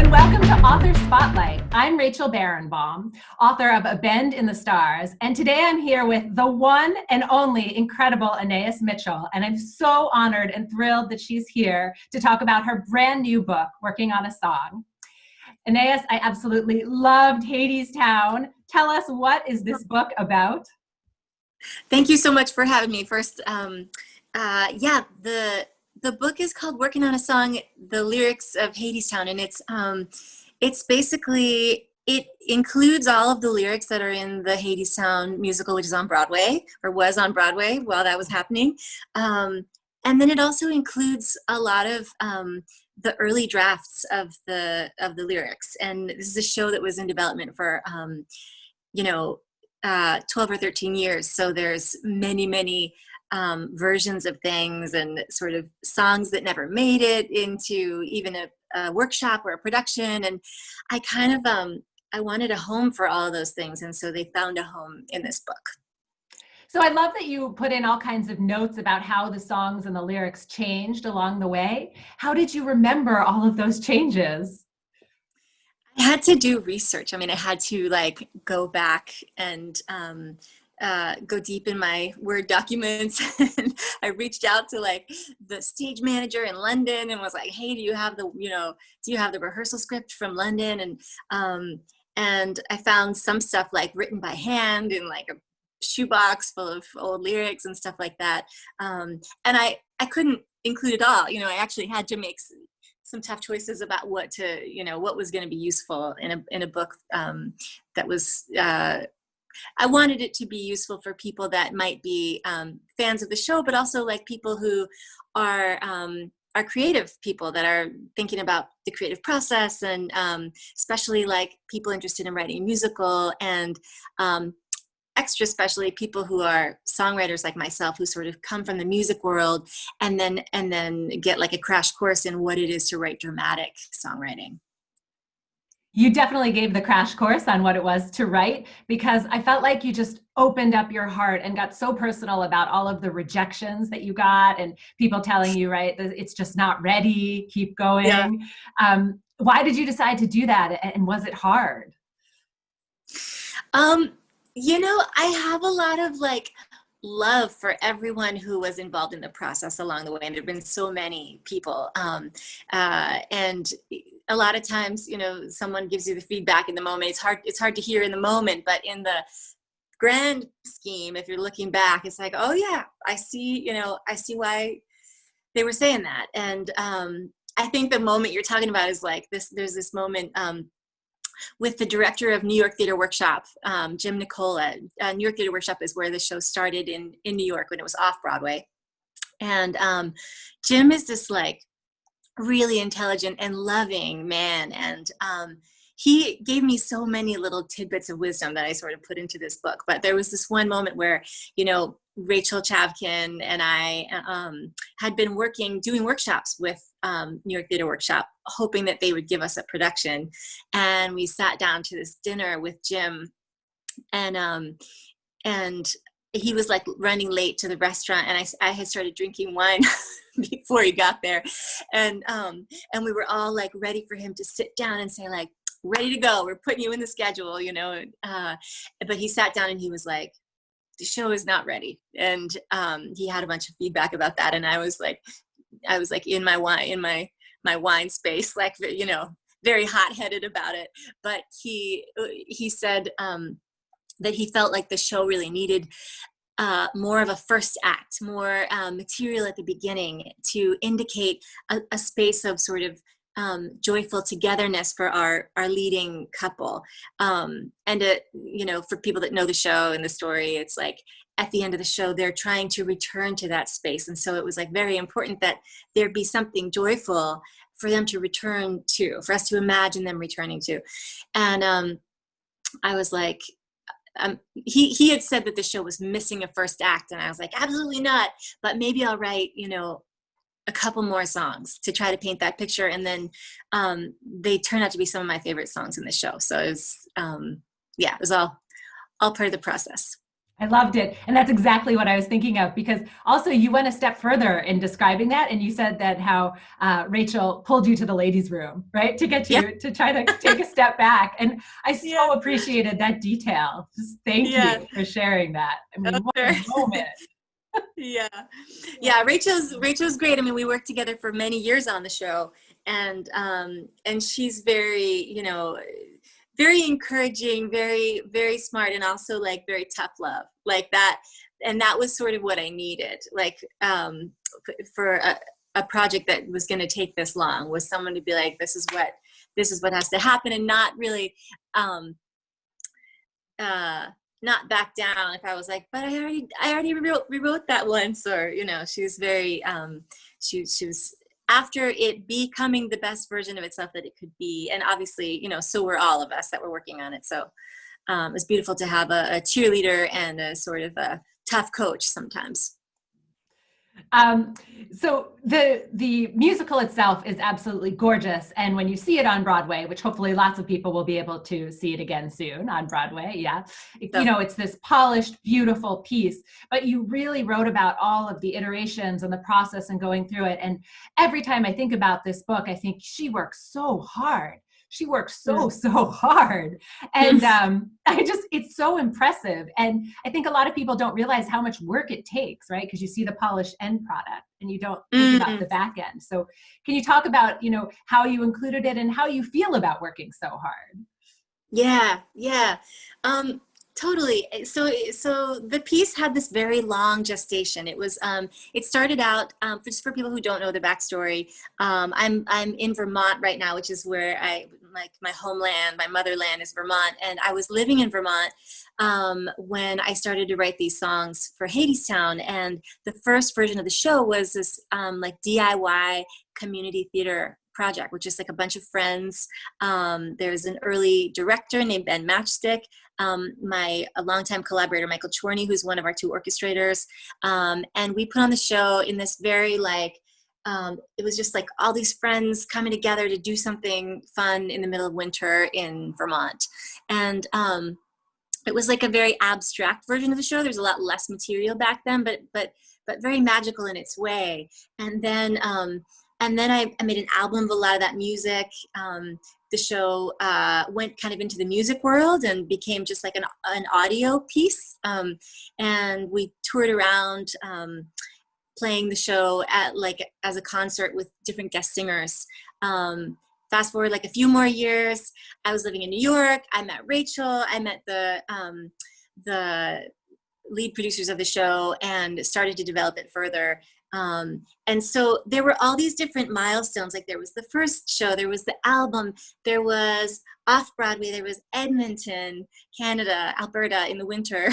and welcome to Author Spotlight. I'm Rachel Barenbaum, author of A Bend in the Stars, and today I'm here with the one and only incredible Anaïs Mitchell, and I'm so honored and thrilled that she's here to talk about her brand new book, Working on a Song. Anaïs, I absolutely loved Hadestown. Tell us, what is this book about? Thank you so much for having me. First, the book is called Working on a Song, the lyrics of Hadestown, and it's basically, it includes all of the lyrics that are in the Hadestown musical, which is on Broadway, or was on Broadway while that was happening. And then it also includes a lot of the early drafts of the lyrics. And this is a show that was in development for 12 or 13 years. So there's many versions of things and sort of songs that never made it into even a workshop or a production. And I kind of, I wanted a home for all of those things. And so they found a home in this book. So I love that you put in all kinds of notes about how the songs and the lyrics changed along the way. How did you remember all of those changes? I had to do research. I mean, I had to like go back and go deep in my Word documents. And I reached out to like the stage manager in London and was like, "Hey, do you have the rehearsal script from London?" And I found some stuff like written by hand in like a shoebox full of old lyrics and stuff like that. And I couldn't include it all. I actually had to make some tough choices about what was going to be useful in a book that was. I wanted it to be useful for people that might be fans of the show, but also like people who are creative people that are thinking about the creative process, and especially like people interested in writing a musical, and extra especially people who are songwriters like myself, who sort of come from the music world and then get like a crash course in what it is to write dramatic songwriting. You definitely gave the crash course on what it was to write, because I felt like you just opened up your heart and got so personal about all of the rejections that you got and people telling you, right, that it's just not ready, keep going. Yeah. Why did you decide to do that, and was it hard? I have a lot of like love for everyone who was involved in the process along the way, and there have been so many people, and a lot of times someone gives you the feedback in the moment. It's hard to hear in the moment, but in the grand scheme, if you're looking back, it's like, oh yeah, I see why they were saying that. And I think the moment you're talking about is like this. There's this moment with the director of New York Theater Workshop, Jim Nicola. New York Theater Workshop is where the show started in New York when it was off Broadway. And Jim is this like really intelligent and loving man. And he gave me so many little tidbits of wisdom that I sort of put into this book. But there was this one moment where, Rachel Chavkin and I had been doing workshops with New York Theater Workshop, hoping that they would give us a production. And we sat down to this dinner with Jim, and he was like running late to the restaurant, and I had started drinking wine before he got there, and we were all like ready for him to sit down and say like, "Ready to go, we're putting you in the schedule," but he sat down and he was like, "The show is not ready." And he had a bunch of feedback about that, and I was like in my wine space, like, very hot-headed about it. But he said that he felt like the show really needed more of a first act, more material at the beginning to indicate a space of sort of joyful togetherness for our leading couple. And for people that know the show and the story, it's like at the end of the show, they're trying to return to that space. And so it was like very important that there be something joyful for them to return to, for us to imagine them returning to. And I was like, he had said that the show was missing a first act, and I was like, absolutely not, but maybe I'll write, a couple more songs to try to paint that picture. And then they turned out to be some of my favorite songs in the show. So it was all part of the process. I loved it. And that's exactly what I was thinking of, because also you went a step further in describing that. And you said that how Rachel pulled you to the ladies' room, right? To get Yeah. you to try to take a step back. And I Yeah. so appreciated that detail. Just thank Yeah. you for sharing that. I Oh, mean, what a sure. moment. Yeah. Yeah. Rachel's great. I mean, we worked together for many years on the show, and she's very, very encouraging, very, very smart, and also like very tough love like that. And that was sort of what I needed, like, for a project that was going to take this long, was someone to be like, this is what has to happen, and not really, not back down if I was like, but I already rewrote that once, or, she was very, she was, after it becoming the best version of itself that it could be. And obviously, so were all of us that were working on it. So it's beautiful to have a cheerleader and a sort of a tough coach sometimes. So the musical itself is absolutely gorgeous, and when you see it on Broadway, which hopefully lots of people will be able to see it again soon on Broadway, it's this polished, beautiful piece. But you really wrote about all of the iterations and the process and going through it. And every time I think about this book, I think she works so hard. She works so hard. And it's so impressive. And I think a lot of people don't realize how much work it takes, right? Because you see the polished end product and you don't think about the back end. So can you talk about, how you included it and how you feel about working so hard? Yeah. Totally. So the piece had this very long gestation. It was, it started out, just for people who don't know the backstory. I'm in Vermont right now, which is where my homeland, my motherland is Vermont. And I was living in Vermont, when I started to write these songs for Hadestown. And the first version of the show was this, DIY community theater project, which is like a bunch of friends. There's an early director named Ben Matchstick, a longtime collaborator, Michael Chorney, who's one of our two orchestrators. And we put on the show in this very it was just like all these friends coming together to do something fun in the middle of winter in Vermont. And it was like a very abstract version of the show. There's a lot less material back then, but very magical in its way. And then I made an album of a lot of that music. The show went kind of into the music world and became just like an audio piece. And we toured around playing the show as a concert with different guest singers. Fast forward like a few more years, I was living in New York. I met Rachel. I met the lead producers of the show and started to develop it further. And so there were all these different milestones. Like there was the first show, there was the album, there was off-Broadway, there was Edmonton, Canada, Alberta in the winter,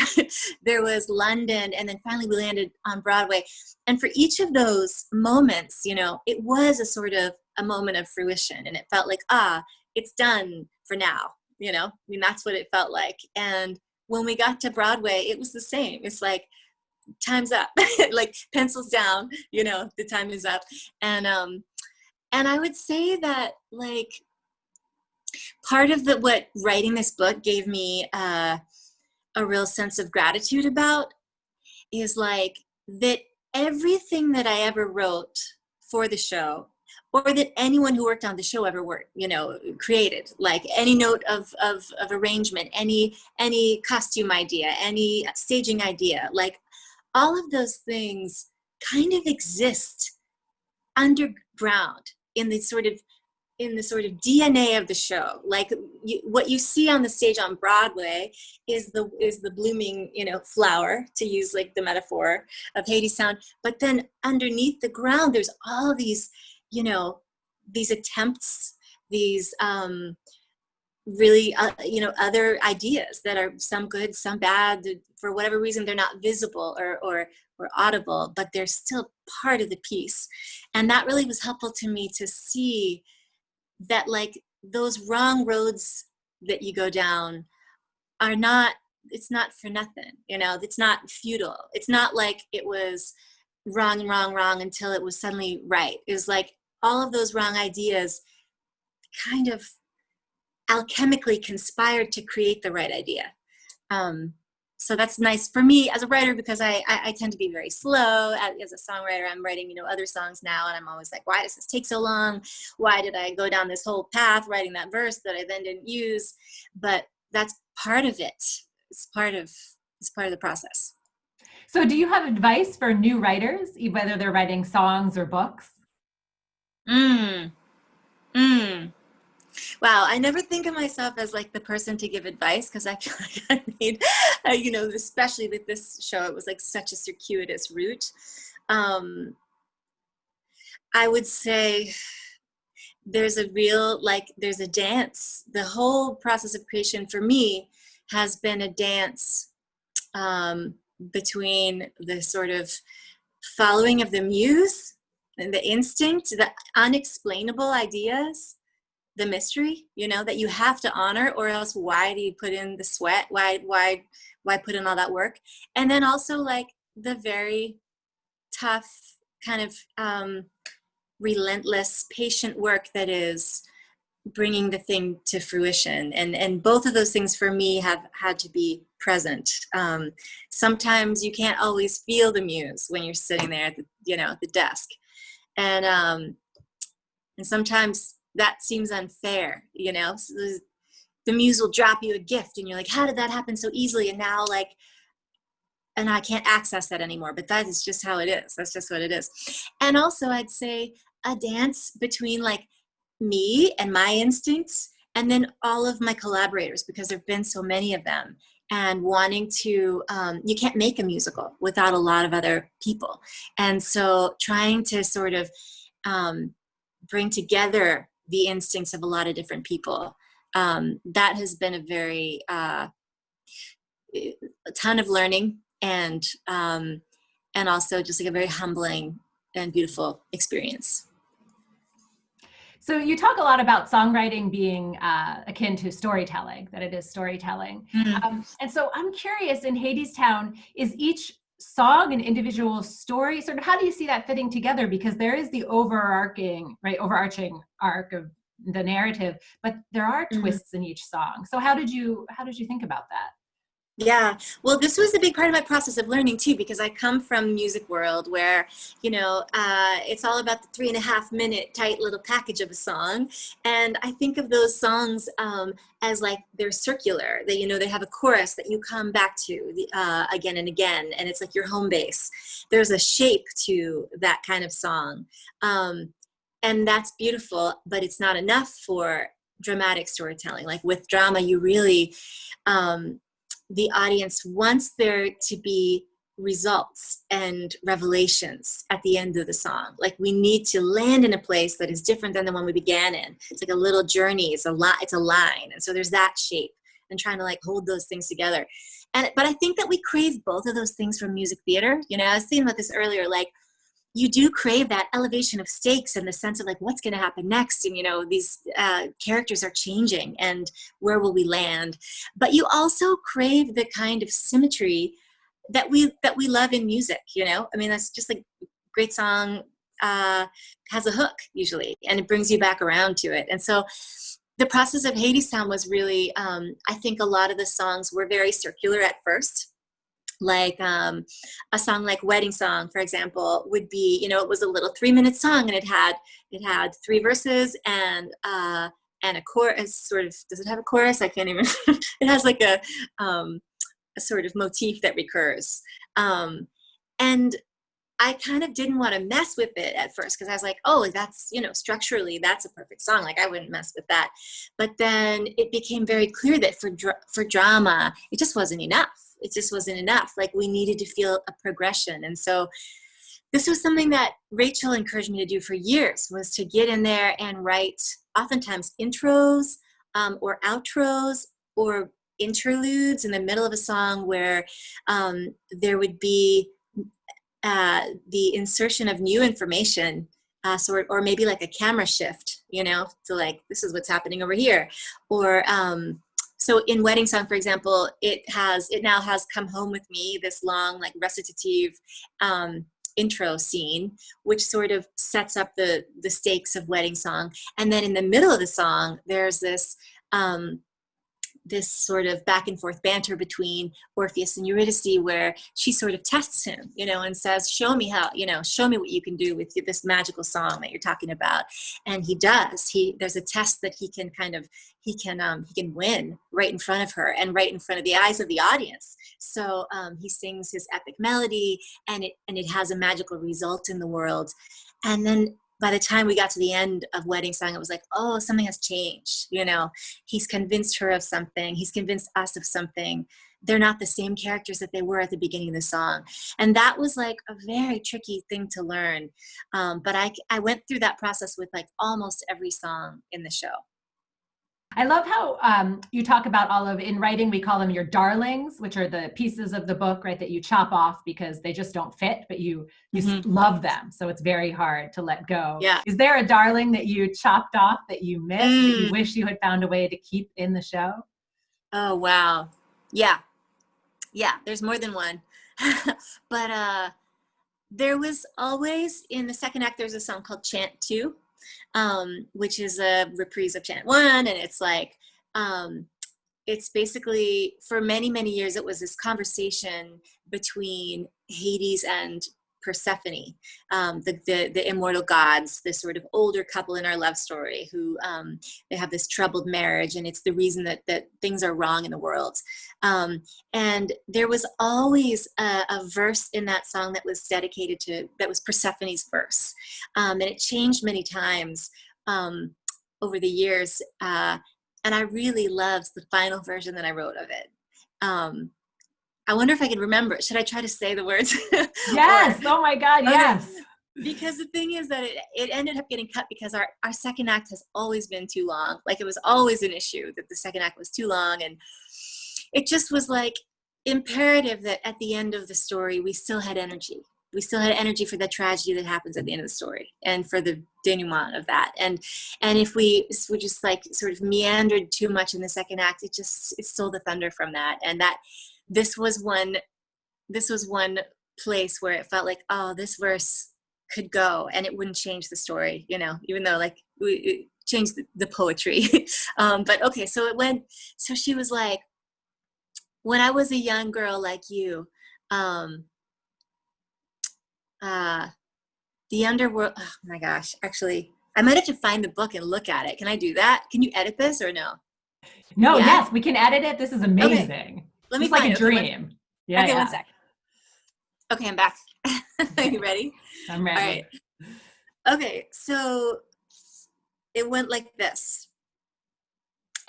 there was London, and then finally we landed on Broadway. And for each of those moments, it was a sort of a moment of fruition, and it felt like, it's done for now, I mean, that's what it felt like. And when we got to Broadway, it was the same. It's like, time's up, like pencils down, the time is up. And I would say that like part of what writing this book gave me a real sense of gratitude about is like that everything that I ever wrote for the show, or that anyone who worked on the show ever created, like any note of arrangement, any costume idea, any staging idea, like all of those things kind of exist underground in the sort of DNA of the show. Like what you see on the stage on Broadway is the blooming, flower, to use like the metaphor of Hadestown. But then underneath the ground, there's all these, these attempts, these really, other ideas that are some good, some bad. For whatever reason, they're not visible or audible, but they're still part of the piece. And that really was helpful to me to see that like those wrong roads that you go down it's not for nothing, it's not futile. It's not like it was wrong until it was suddenly right. It was like all of those wrong ideas kind of alchemically conspired to create the right idea. so that's nice for me as a writer, because I tend to be very slow as a songwriter. I'm writing, other songs now, and I'm always like, why does this take so long? Why did I go down this whole path writing that verse that I then didn't use? But that's part of it. It's part of the process. So do you have advice for new writers, whether they're writing songs or books? Mm. Mm. Wow, I never think of myself as like the person to give advice, because I feel like I made, especially with this show, it was like such a circuitous route. Um, I would say there's there's a dance. The whole process of creation for me has been a dance between the sort of following of the muse and the instinct, the unexplainable ideas, the mystery, that you have to honor, or else why do you put in the sweat? Why put in all that work? And then also like the very tough kind of relentless, patient work that is bringing the thing to fruition. And both of those things for me have had to be present. Sometimes you can't always feel the muse when you're sitting there at the desk. And sometimes that seems unfair, So the muse will drop you a gift and you're like, how did that happen so easily? And now and I can't access that anymore, but that is just how it is. That's just what it is. And also I'd say a dance between like me and my instincts, and then all of my collaborators, because there've been so many of them, and wanting to, you can't make a musical without a lot of other people. And so trying to sort of bring together the instincts of a lot of different people, that has been a ton of learning, and also just like a very humbling and beautiful experience. So you talk a lot about songwriting being akin to storytelling, that it is storytelling. Mm-hmm. And so I'm curious, in Hadestown, is each song an individual story? Sort of how do you see that fitting together? Because there is the overarching arc of the narrative, but there are twists in each song. So how did you think about that? Yeah, well, this was a big part of my process of learning too, because I come from music world where, it's all about the 3.5 minute tight little package of a song. And I think of those songs as like they're circular. They, they have a chorus that you come back to again and again, and it's like your home base. There's a shape to that kind of song. And that's beautiful, but it's not enough for dramatic storytelling. Like with drama, you really, the audience wants there to be results and revelations at the end of the song. Like we need to land in a place that is different than the one we began in. It's like a little journey. It's a line. And so there's that shape, and trying to like hold those things together. But I think that we crave both of those things from music theater. I was thinking about this earlier, like you do crave that elevation of stakes and the sense of like what's going to happen next, and these characters are changing, and where will we land? But you also crave the kind of symmetry that we love in music. I mean, that's just like great song has a hook usually, and it brings you back around to it. And so the process of Hadestown was really, I think a lot of the songs were very circular at first. Like a song like Wedding Song, for example, would be, it was a little 3-minute song, and it had 3 verses and a chorus. Sort of, does it have a chorus? I can't even. It has like a sort of motif that recurs, and I kind of didn't want to mess with it at first, because I was like, oh, that's, structurally that's a perfect song. Like I wouldn't mess with that. But then it became very clear that for drama, it just wasn't enough. It just wasn't enough. Like we needed to feel a progression. And so this was something that Rachel encouraged me to do for years, was to get in there and write oftentimes intros or outros or interludes in the middle of a song where there would be the insertion of new information, or maybe like a camera shift, to like, this is what's happening over here. Or so in Wedding Song, for example, it now has Come Home With Me, this long like recitative intro scene, which sort of sets up the stakes of Wedding Song. And then in the middle of the song, there's this this sort of back and forth banter between Orpheus and Eurydice, where she sort of tests him, and says, show me what you can do with this magical song that you're talking about. And he does. There's a test that he can win right in front of her and right in front of the eyes of the audience. So he sings his epic melody, and it has a magical result in the world. And then by the time we got to the end of Wedding Song, it was like, oh, something has changed. He's convinced her of something. He's convinced us of something. They're not the same characters that they were at the beginning of the song. And that was like a very tricky thing to learn. But I went through that process with like almost every song in the show. I love how you talk about in writing, we call them your darlings, which are the pieces of the book, right, that you chop off because they just don't fit, but you love them. So it's very hard to let go. Yeah. Is there a darling that you chopped off that you missed, that you wish you had found a way to keep in the show? Oh, wow. Yeah. Yeah, there's more than one. But there was always, in the second act, there's a song called Chant 2. Which is a reprise of Chant 1, and it's like, it's basically, for many, many years, it was this conversation between Hades and Persephone, the immortal gods, this sort of older couple in our love story who they have this troubled marriage, and it's the reason that things are wrong in the world. And there was always a verse in that song that was that was Persephone's verse. And it changed many times over the years. And I really loved the final version that I wrote of it. I wonder if I could remember it. Should I try to say the words? Yes. Oh my God. Yes. Because the thing is that it ended up getting cut because our second act has always been too long. Like, it was always an issue that the second act was too long. And it just was like imperative that at the end of the story, we still had energy. We still had energy for the tragedy that happens at the end of the story and for the denouement of that. And if we just like sort of meandered too much in the second act, it stole the thunder from that. And that this was one place where it felt like, oh, this verse could go and it wouldn't change the story, even though like it changed the poetry. But okay, so she was like, when I was a young girl like you, the underworld, oh my gosh, actually, I might have to find the book and look at it. Can I do that? Can you edit this or no? No, yeah? Yes, we can edit it. This is amazing. Okay. Let me it's like find a dream. Okay, 1 sec. Okay, I'm back. Are you ready? I'm ready. All right. Okay, so it went like this.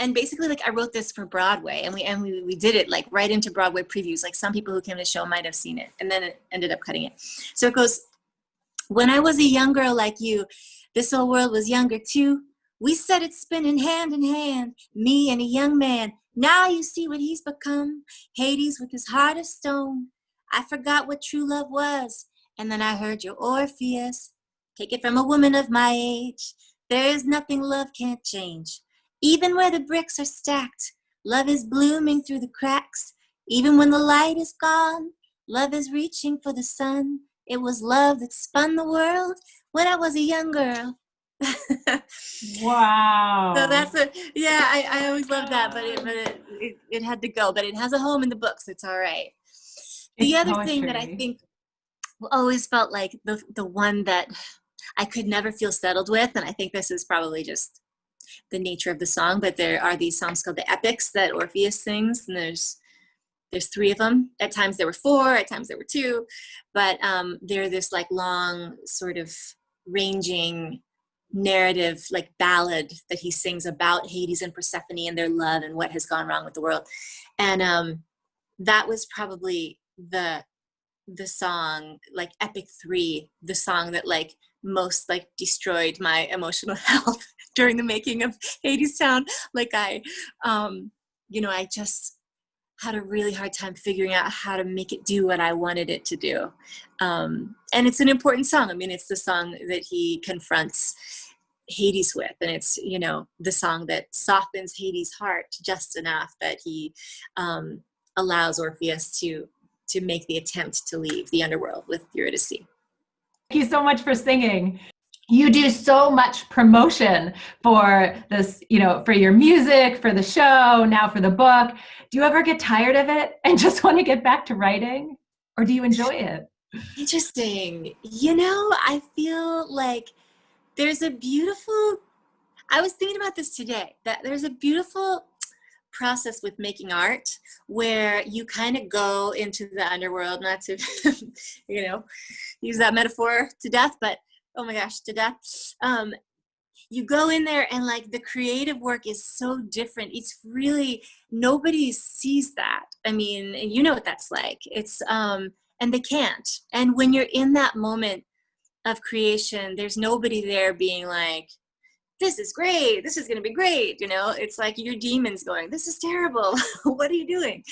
And basically, like, I wrote this for Broadway, and we did it like right into Broadway previews. Like, some people who came to the show might have seen it, and then it ended up cutting it. So it goes, when I was a young girl like you, this old world was younger too. We set it spinning hand in hand, me and a young man. Now you see what he's become, Hades with his heart of stone. I forgot what true love was, and then I heard your Orpheus. Take it from a woman of my age. There is nothing love can't change. Even where the bricks are stacked, love is blooming through the cracks. Even when the light is gone, love is reaching for the sun. It was love that spun the world when I was a young girl. Wow. So that's I always loved that, but it had to go. But it has a home in the book, so it's all right. The other thing that I think always felt like the one that I could never feel settled with, and I think this is probably just the nature of the song, but there are these songs called the epics that Orpheus sings, and there's 3 of them. At times there were 4, at times there were 2, but they're this like long sort of ranging narrative, like ballad that he sings about Hades and Persephone and their love and what has gone wrong with the world. And that was probably the song, like epic 3, the song that like most like destroyed my emotional health during the making of Hadestown. Like I just had a really hard time figuring out how to make it do what I wanted it to do. And it's an important song. I mean, it's the song that he confronts Hades with, and it's, the song that softens Hades' heart just enough that he allows Orpheus to make the attempt to leave the underworld with Eurydice. Thank you so much for singing. you do so much promotion for this, for your music, for the show, now for the book. Do you ever get tired of it and just want to get back to writing? Or do you enjoy it? Interesting. I feel like there's a beautiful, I was thinking about this today, that there's a beautiful process with making art where you kind of go into the underworld, not to, use that metaphor to death, but oh my gosh, to death. You go in there and like the creative work is so different. It's really, nobody sees that. I mean, you know what that's like. It's, and they can't. And when you're in that moment of creation, there's nobody there being like, this is great, this is going to be great. It's like your demons going, this is terrible. What are you doing?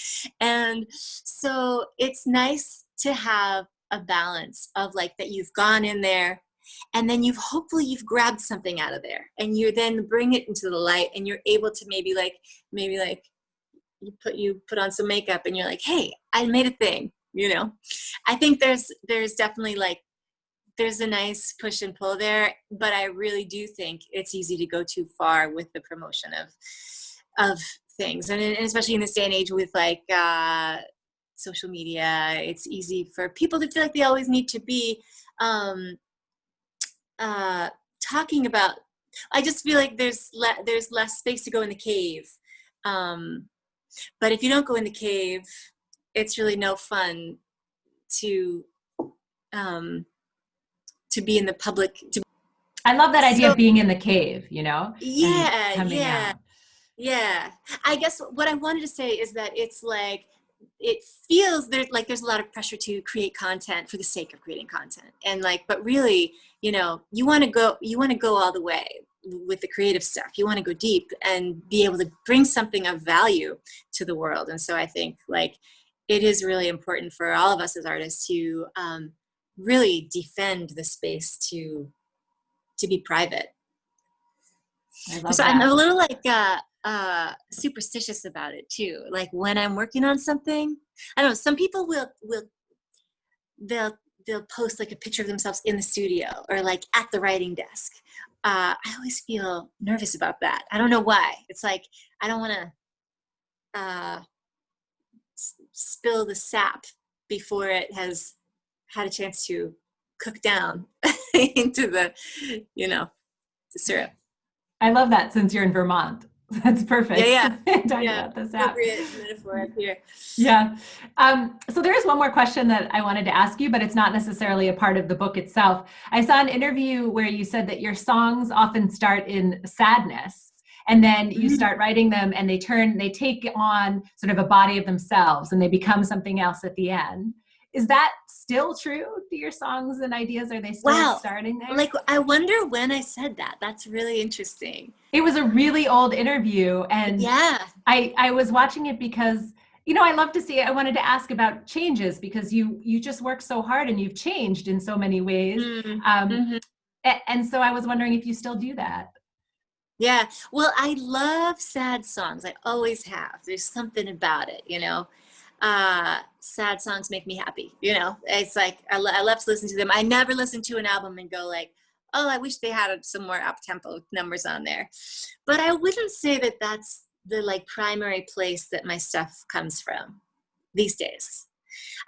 And so it's nice to have a balance of like that you've gone in there and then hopefully you've grabbed something out of there and you then bring it into the light and you're able to maybe you put on some makeup and you're like, hey, I made a thing. I think there's definitely like, there's a nice push and pull there, but I really do think it's easy to go too far with the promotion of things. And especially in this day and age with like social media, it's easy for people to feel like they always need to be talking about, I just feel like there's less space to go in the cave. But if you don't go in the cave, it's really no fun to be in the public. I love that idea of being in the cave, Yeah, out. Yeah. I guess what I wanted to say is that it's like, it feels there's a lot of pressure to create content for the sake of creating content. And like, but really, you want to go all the way with the creative stuff. You want to go deep and be able to bring something of value to the world. And so I think like, it is really important for all of us as artists to really defend the space to be private. I love so that. I'm a little like superstitious about it too. Like when I'm working on something, I don't know, some people they'll post like a picture of themselves in the studio or like at the writing desk. I always feel nervous about that. I don't know why. It's like I don't want to spill the sap before it has had a chance to cook down into the syrup. I love that since you're in Vermont. That's perfect. Yeah. Talking about the sap. Appropriate metaphor up here. Yeah. So there is one more question that I wanted to ask you, but it's not necessarily a part of the book itself. I saw an interview where you said that your songs often start in sadness and then you start writing them and they take on sort of a body of themselves and they become something else at the end. Is that still true to your songs and ideas? Are they still starting there? Like, I wonder when I said that. That's really interesting. It was a really old interview. And yeah, I was watching it because, I love to see it. I wanted to ask about changes because you just work so hard and you've changed in so many ways. And so I was wondering if you still do that. Yeah. Well, I love sad songs. I always have. There's something about it, sad songs make me happy. It's like I love to listen to them. I never listen to an album and go like, oh, I wish they had some more up-tempo numbers on there. But I wouldn't say that that's the like primary place that my stuff comes from these days.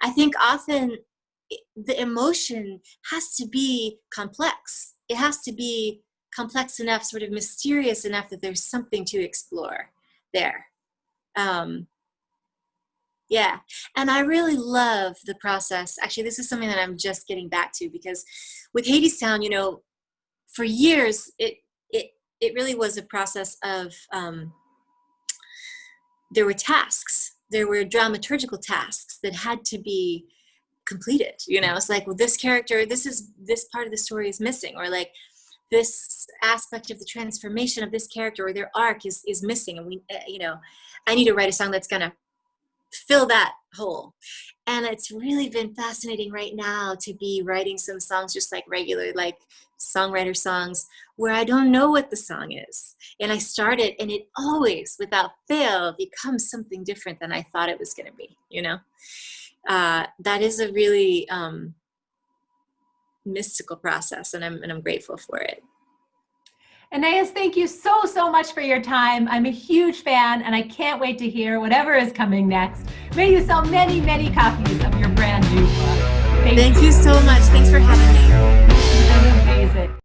I think often the emotion has to be complex. It has to be complex enough, sort of mysterious enough that there's something to explore there. Yeah. And I really love the process. Actually, this is something that I'm just getting back to because with Hadestown, for years, it really was a process of, there were tasks, there were dramaturgical tasks that had to be completed. It's like, well, this character, this part of the story is missing, or like this aspect of the transformation of this character or their arc is missing. And we, I need to write a song that's going to fill that hole. And it's really been fascinating right now to be writing some songs just like regular, like songwriter songs where I don't know what the song is. And I start it and it always, without fail, becomes something different than I thought it was going to be, That is a really mystical process, and I'm grateful for it. Anaïs, thank you so much for your time. I'm a huge fan, and I can't wait to hear whatever is coming next. May you sell many copies of your brand new book. Thank you so much. Thanks for having me. Amazing.